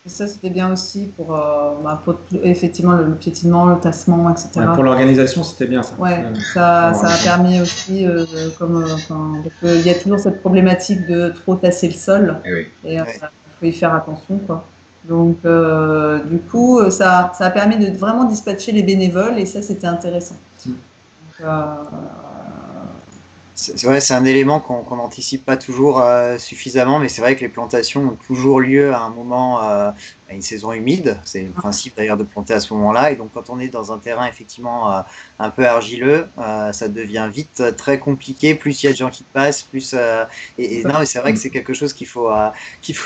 Et ça, c'était bien aussi pour effectivement le piétinement, le tassement, etc. Ouais, pour l'organisation, c'était bien ça. Ouais, ça a permis aussi, il y a toujours cette problématique de trop tasser le sol. Et il faut y faire attention, quoi. Donc, du coup, ça a permis de vraiment dispatcher les bénévoles et ça, c'était intéressant. Donc, c'est vrai, c'est un élément qu'on n'anticipe pas toujours suffisamment, mais c'est vrai que les plantations ont toujours lieu à un moment, à une saison humide. C'est le principe d'ailleurs de planter à ce moment-là. Et donc, quand on est dans un terrain effectivement un peu argileux, ça devient vite très compliqué. Plus il y a de gens qui passent, plus. Non, mais c'est vrai que c'est quelque chose qu'il faut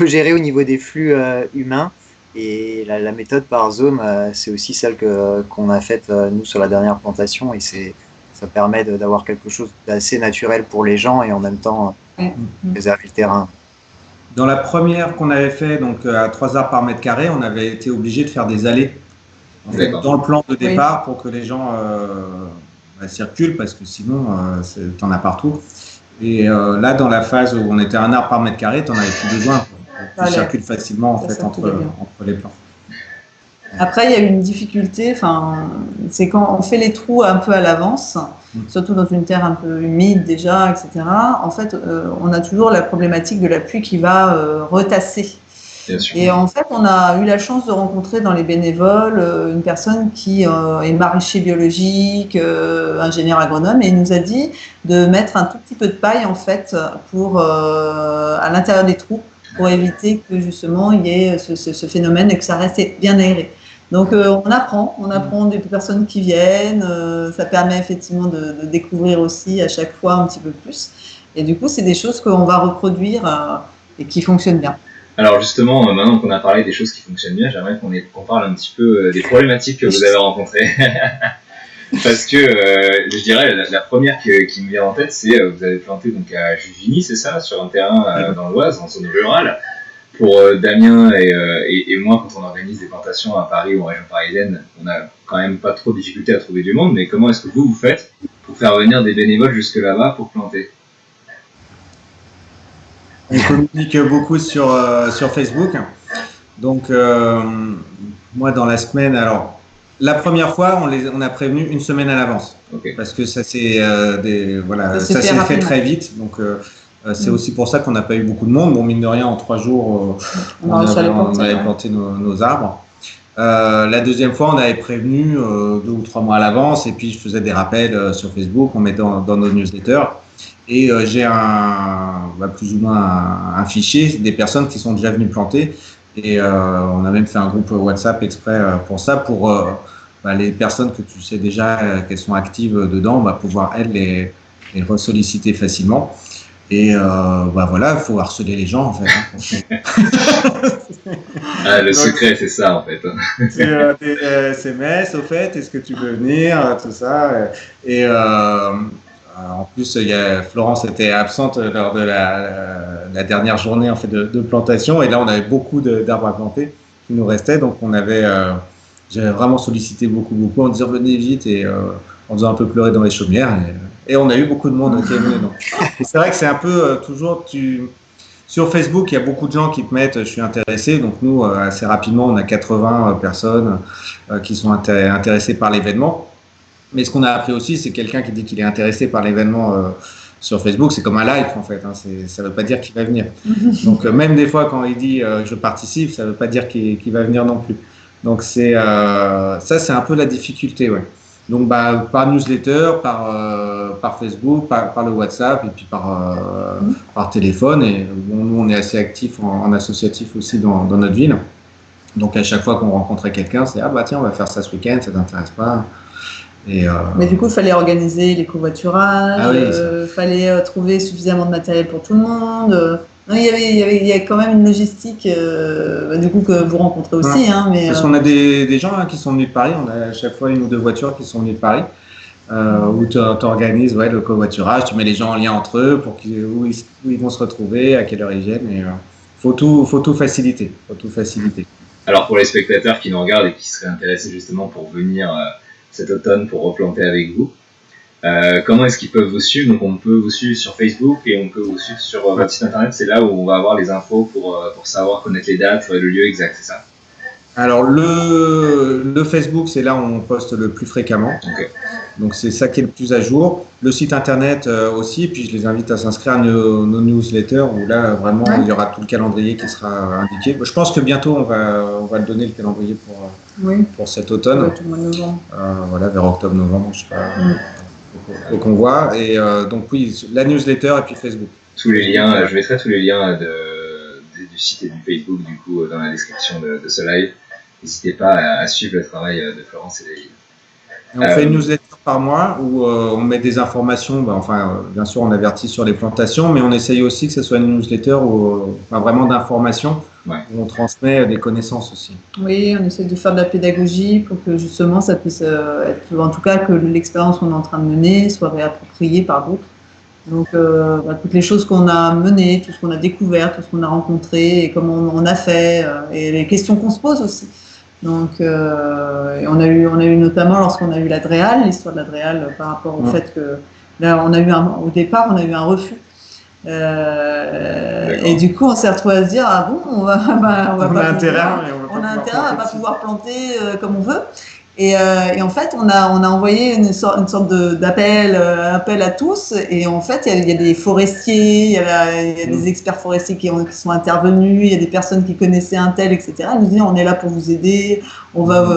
gérer au niveau des flux humains. Et la méthode par zone, c'est aussi celle qu'on a faite nous sur la dernière plantation. Et ça permet d'avoir quelque chose d'assez naturel pour les gens et en même temps préserver le terrain. Dans la première qu'on avait fait, donc à 3 arbres par mètre carré, on avait été obligé de faire des allées dans le plan de départ pour que les gens circulent, parce que sinon, tu en as partout. Et là, dans la phase où on était à 1 arbre par mètre carré, tu n'en avais plus besoin. Tu circules facilement en fait, entre les plans. Après, il y a une difficulté, c'est quand on fait les trous un peu à l'avance, surtout dans une terre un peu humide déjà, etc. En fait, on a toujours la problématique de la pluie qui va retasser. Et en fait, on a eu la chance de rencontrer dans les bénévoles une personne qui est maraîcher biologique, ingénieur agronome, et il nous a dit de mettre un tout petit peu de paille en fait pour à l'intérieur des trous, pour éviter que justement il y ait ce phénomène et que ça reste bien aéré. Donc on apprend des personnes qui viennent, ça permet effectivement de découvrir aussi à chaque fois un petit peu plus. Et du coup, c'est des choses qu'on va reproduire et qui fonctionnent bien. Alors justement, maintenant qu'on a parlé des choses qui fonctionnent bien, j'aimerais qu'on parle un petit peu des problématiques que vous avez rencontrées. Parce que je dirais la première qui me vient en tête, c'est vous avez planté donc à Juvigny, c'est ça, sur un terrain dans l'Oise, en zone rurale. Pour Damien et moi, quand on organise des plantations à Paris ou en région parisienne, on n'a quand même pas trop de difficulté à trouver du monde. Mais comment est-ce que vous faites pour faire venir des bénévoles jusque là-bas pour planter ? On communique beaucoup sur Facebook. Donc moi, dans la semaine, alors. La première fois, on a prévenu une semaine à l'avance, parce que ça s'est fait très vite. Donc, c'est aussi pour ça qu'on n'a pas eu beaucoup de monde. Bon, mine de rien, en 3 jours, on avait planté nos arbres. La deuxième fois, on avait prévenu 2 ou 3 mois à l'avance, et puis je faisais des rappels sur Facebook, on mettait dans nos newsletters. Et j'ai plus ou moins un fichier des personnes qui sont déjà venues planter. Et on a même fait un groupe WhatsApp exprès pour ça, pour les personnes que tu sais déjà qu'elles sont actives dedans, pouvoir elles les ressolliciter facilement. Et voilà, il faut harceler les gens en fait. Le secret, c'est ça en fait. Des SMS, au fait, est-ce que tu veux venir, tout ça. Et en plus, Florence était absente lors de la dernière journée en fait, de plantation. Et là, on avait beaucoup d'arbres à planter qui nous restaient. Donc, j'avais vraiment sollicité beaucoup en disant venez vite et en faisant un peu pleurer dans les chaumières. Et on a eu beaucoup de monde qui est venu. C'est vrai que c'est un peu toujours... Sur Facebook, il y a beaucoup de gens qui te mettent « je suis intéressé ». Donc, nous, assez rapidement, on a 80 personnes qui sont intéressées par l'événement. Mais ce qu'on a appris aussi, c'est quelqu'un qui dit qu'il est intéressé par l'événement sur Facebook, c'est comme un live en fait, ça ne veut pas dire qu'il va venir. Donc même des fois quand il dit je participe, ça ne veut pas dire qu'il va venir non plus. Donc ça c'est un peu la difficulté. Ouais. Donc par newsletter, par Facebook, par le WhatsApp et puis par téléphone. Et nous on est assez actifs en associatif aussi dans notre ville. Donc à chaque fois qu'on rencontrait quelqu'un, c'est tiens on va faire ça ce week-end, ça t'intéresse pas ? Mais du coup, il fallait organiser les covoiturages, fallait trouver suffisamment de matériel pour tout le monde. Il y a quand même une logistique du coup, que vous rencontrez aussi. Parce qu'on a des gens qui sont venus de Paris, on a à chaque fois 1 ou 2 voitures qui sont venues de Paris, où tu organises le covoiturage, tu mets les gens en lien entre eux pour où ils vont se retrouver, à quelle heure ils viennent. Il faut tout faciliter. Alors pour les spectateurs qui nous regardent et qui seraient intéressés justement pour venir... cet automne pour replanter avec vous. Comment est-ce qu'ils peuvent vous suivre ? Donc on peut vous suivre sur Facebook et on peut vous suivre sur votre site internet, c'est là où on va avoir les infos pour savoir connaître les dates, le lieu exact, c'est ça ? Alors le Facebook, c'est là où on poste le plus fréquemment. Donc c'est ça qui est le plus à jour. Le site internet aussi, et puis je les invite à s'inscrire à nos newsletters où là vraiment il y aura tout le calendrier qui sera indiqué. Je pense que bientôt on va le donner le calendrier pour cet automne. Tout le mois de novembre. Voilà, vers octobre-novembre, je sais pas. Faut qu'on voit. Et donc oui, la newsletter et puis Facebook. Tous les liens, je mettrai tous les liens du site et du Facebook du coup dans la description de ce live. N'hésitez pas à suivre le travail de Florence et David. On fait une newsletter par mois où on met des informations, bien sûr on avertit sur les plantations, mais on essaye aussi que ce soit une newsletter vraiment d'informations, où on transmet des connaissances aussi. Oui, on essaie de faire de la pédagogie pour que justement ça puisse être, en tout cas que l'expérience qu'on est en train de mener soit réappropriée par d'autres. Donc toutes les choses qu'on a menées, tout ce qu'on a découvert, tout ce qu'on a rencontré et comment on a fait, et les questions qu'on se pose aussi. Donc, on a eu notamment lorsqu'on a eu l'Adréal, l'histoire de l'Adréal par rapport au fait que là, au départ, on a eu un refus. Et du coup, on s'est retrouvé à se dire ah bon, on a intérêt à pas pouvoir planter comme on veut. Et en fait, on a envoyé une sorte d'appel à tous. Et en fait, il y a des forestiers, il y a des experts forestiers qui sont intervenus, il y a des personnes qui connaissaient un tel, etc. Ils nous disaient on est là pour vous aider, on va.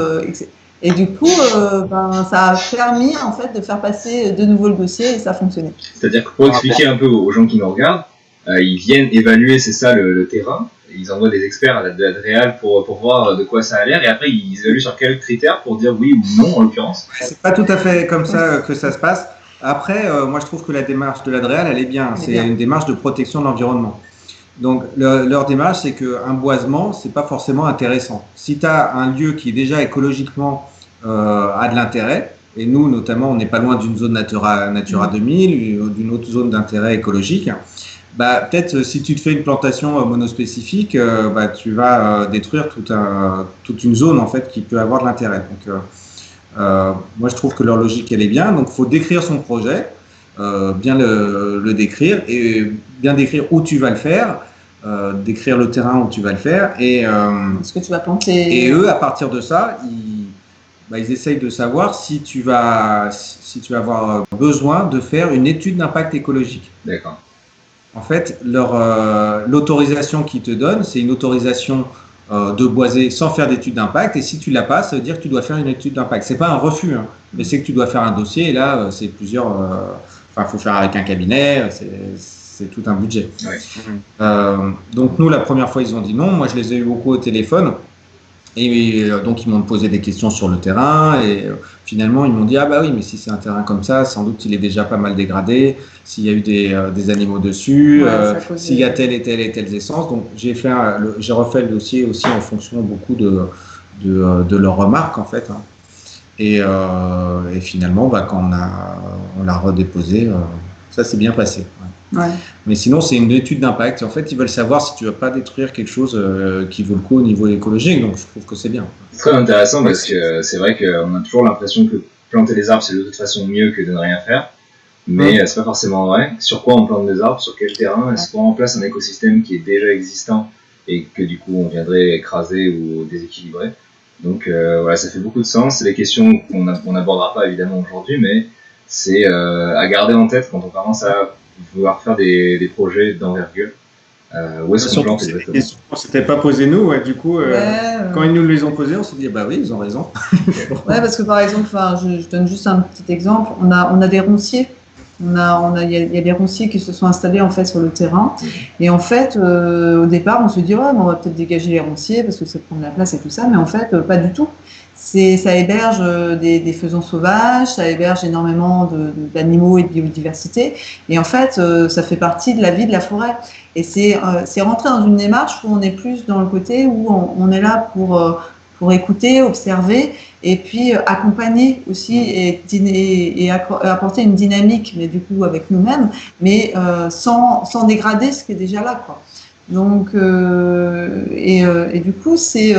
Et du coup, ça a permis en fait de faire passer de nouveau le dossier et ça a fonctionné. C'est-à-dire que pour expliquer un peu aux gens qui nous regardent, ils viennent évaluer, c'est ça, le terrain. Ils envoient des experts de l'Adréal pour voir de quoi ça a l'air et après ils évaluent sur quels critères pour dire oui ou non en l'occurrence. C'est pas tout à fait comme ça que ça se passe. Après, moi je trouve que la démarche de l'Adréal elle est bien. C'est une démarche de protection de l'environnement. Donc leur démarche c'est qu'un boisement c'est pas forcément intéressant. Si tu as un lieu qui déjà écologiquement a de l'intérêt, et nous notamment on n'est pas loin d'une zone Natura 2000 ou d'une autre zone d'intérêt écologique. Peut-être si tu te fais une plantation monospécifique, tu vas détruire toute une zone en fait qui peut avoir de l'intérêt. Donc, moi je trouve que leur logique elle est bien. Donc, il faut décrire son projet, bien le décrire et bien décrire où tu vas le faire, décrire le terrain où tu vas le faire et ce que tu vas planter. Et eux, à partir de ça, ils essayent de savoir si tu vas avoir besoin de faire une étude d'impact écologique. D'accord. En fait, l'autorisation qu'ils te donnent, c'est une autorisation de boiser sans faire d'étude d'impact. Et si tu l'as pas, ça veut dire que tu dois faire une étude d'impact. C'est pas un refus, mais c'est que tu dois faire un dossier. Et là, c'est plusieurs. Faut faire avec un cabinet. C'est tout un budget. Ouais. Donc nous, la première fois, ils ont dit non. Moi, je les ai eu beaucoup au téléphone. Et donc, ils m'ont posé des questions sur le terrain et finalement, ils m'ont dit « Ah bah oui, mais si c'est un terrain comme ça, sans doute il est déjà pas mal dégradé, s'il y a eu des animaux dessus, s'il y a telle et telle essence. » Donc, j'ai refait le dossier aussi en fonction beaucoup de leurs remarques, en fait. Et finalement, quand on l'a redéposé, ça s'est bien passé. Ouais. Mais sinon, c'est une étude d'impact. En fait, ils veulent savoir si tu ne vas pas détruire quelque chose qui vaut le coup au niveau écologique. Donc, je trouve que c'est bien. Très intéressant parce que c'est vrai qu'on a toujours l'impression que planter des arbres, c'est de toute façon mieux que de ne rien faire. Mais c'est pas forcément vrai. Sur quoi on plante des arbres? Sur quel terrain? Est-ce qu'on remplace un écosystème qui est déjà existant et que du coup on viendrait écraser ou déséquilibrer? Donc voilà, ça fait beaucoup de sens. C'est des questions qu'on n'abordera pas évidemment aujourd'hui, mais c'est à garder en tête quand on commence à vouloir faire des projets d'envergure. Où est-ce qu'on plante exactement? On ne s'était pas posé nous, du coup, quand ils nous les ont posés, on s'est dit bah oui, ils ont raison. Ouais, parce que par exemple, je donne juste un petit exemple, on a des ronciers. Il y a des ronciers qui se sont installés en fait sur le terrain. Et en fait, au départ, on se dit on va peut-être dégager les ronciers parce que ça prend de la place et tout ça, mais en fait, pas du tout. Ça héberge des faisans sauvages, ça héberge énormément d'animaux et de biodiversité. Et en fait, ça fait partie de la vie de la forêt. Et c'est rentrer dans une démarche où on est plus dans le côté où on est là pour écouter, observer et puis accompagner aussi et apporter une dynamique, mais du coup avec nous-mêmes, mais sans dégrader ce qui est déjà là, quoi. Donc, et du coup, c'est...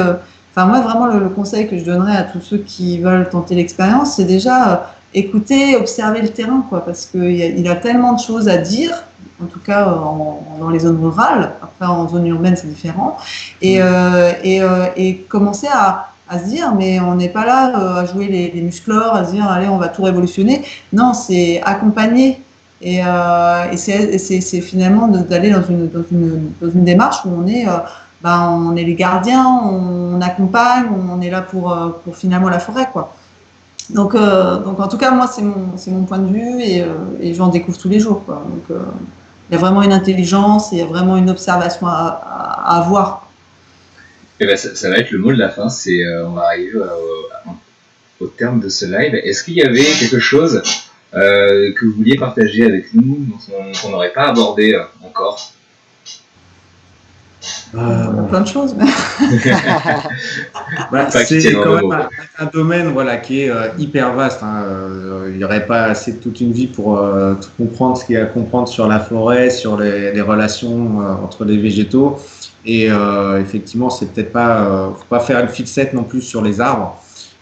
moi, vraiment, le conseil que je donnerais à tous ceux qui veulent tenter l'expérience, c'est déjà écouter, observer le terrain, quoi, parce qu'il a tellement de choses à dire, en tout cas dans les zones rurales. Après, en zone urbaine, c'est différent. Et commencer à à se dire, mais on n'est pas là à jouer les musclores, à se dire, allez, on va tout révolutionner. Non, c'est accompagner. Et c'est finalement d'aller dans une démarche où on est les gardiens, on accompagne, on est là pour finalement la forêt, quoi. Donc en tout cas, moi, c'est mon point de vue et j'en découvre tous les jours, quoi. Donc, il y a vraiment une intelligence, il y a vraiment une observation à avoir. Et ben, ça va être le mot de la fin. On va arriver au terme de ce live. Est-ce qu'il y avait quelque chose que vous vouliez partager avec nous, qu'on n'aurait pas abordé encore? Plein de choses. C'est quand même un domaine voilà, qui est hyper vaste. Hein. Il n'y aurait pas assez de toute une vie pour tout comprendre ce qu'il y a à comprendre sur la forêt, sur les relations entre les végétaux. Et effectivement, c'est peut-être pas, faut pas faire une fixette non plus sur les arbres.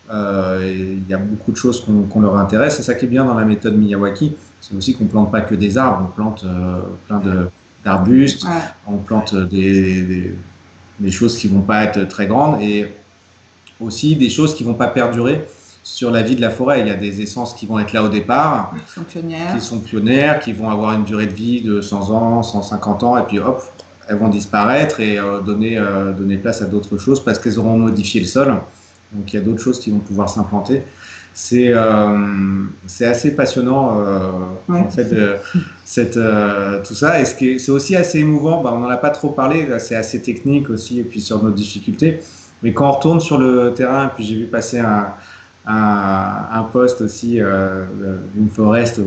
Il y a beaucoup de choses qu'on leur intéresse. C'est ça qui est bien dans la méthode Miyawaki. C'est aussi qu'on plante pas que des arbres, on plante plein d'arbustes, Ouais. on plante des choses qui vont pas être très grandes et aussi des choses qui vont pas perdurer sur la vie de la forêt. Il y a des essences qui vont être là au départ, qui sont pionnières, qui vont avoir une durée de vie de 100 ans, 150 ans, et puis hop, elles vont disparaître et donner place à d'autres choses parce qu'elles auront modifié le sol. Donc il y a d'autres choses qui vont pouvoir s'implanter. C'est assez passionnant en fait tout ça. Et c'est aussi assez émouvant. On n'en a pas trop parlé. C'est assez technique aussi et puis sur nos difficultés. Mais quand on retourne sur le terrain, puis j'ai vu passer un post aussi d'une forest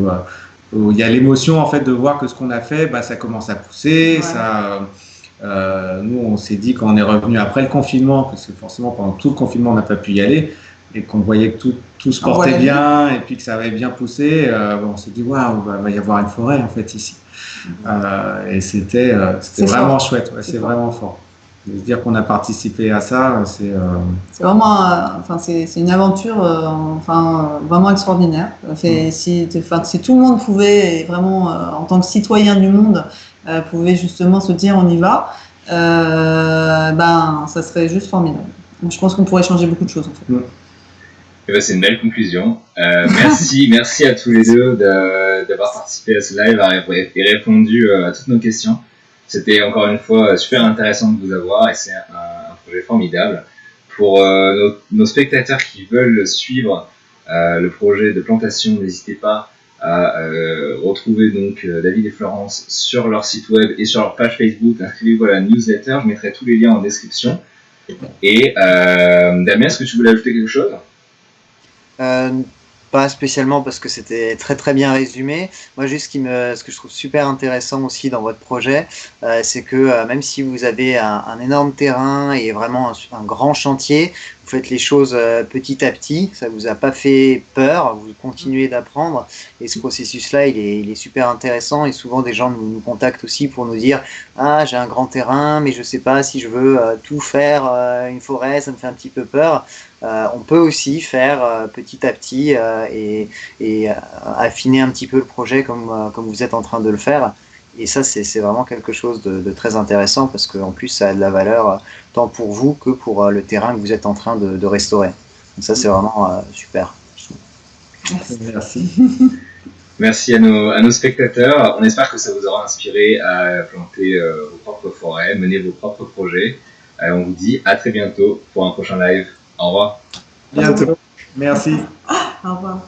où il y a l'émotion en fait de voir que ce qu'on a fait, ça commence à pousser. Ouais. Ça, nous, on s'est dit quand on est revenu après le confinement, parce que forcément pendant tout le confinement on n'a pas pu y aller, et qu'on voyait que tout se portait bien et puis que ça avait bien poussé, on s'est dit waouh, va y avoir une forêt en fait ici. Et c'était vraiment fort. Chouette, ouais, c'est vraiment fort. De se dire qu'on a participé à ça, c'est vraiment, c'est une aventure, vraiment extraordinaire. Si tout le monde pouvait vraiment, en tant que citoyen du monde, pouvait justement se dire on y va, ça serait juste formidable. Je pense qu'on pourrait changer beaucoup de choses en fait. Et c'est une belle conclusion. Merci à tous les deux d'avoir participé à ce live et répondu à toutes nos questions. C'était encore une fois super intéressant de vous avoir et c'est un projet formidable. Pour nos spectateurs qui veulent suivre le projet de plantation, n'hésitez pas à retrouver donc David et Florence sur leur site web et sur leur page Facebook. Inscrivez-vous à la newsletter, je mettrai tous les liens en description. Et Damien, est-ce que tu voulais ajouter quelque chose ? Pas spécialement parce que c'était très très bien résumé. Moi, juste ce que je trouve super intéressant aussi dans votre projet, c'est que même si vous avez un énorme terrain et vraiment un grand chantier, vous faites les choses petit à petit. Ça vous a pas fait peur. Vous continuez d'apprendre et ce processus-là, il est super intéressant. Et souvent, des gens nous contactent aussi pour nous dire ah, j'ai un grand terrain, mais je sais pas si je veux tout faire une forêt, ça me fait un petit peu peur. On peut aussi faire petit à petit et affiner un petit peu le projet comme vous êtes en train de le faire. Et ça, c'est vraiment quelque chose de très intéressant parce qu'en plus, ça a de la valeur tant pour vous que pour le terrain que vous êtes en train de restaurer. Donc ça, c'est vraiment super. Merci. Merci à nos spectateurs. On espère que ça vous aura inspiré à planter vos propres forêts, mener vos propres projets. On vous dit à très bientôt pour un prochain live. Au revoir. Bientôt. Merci. Au revoir.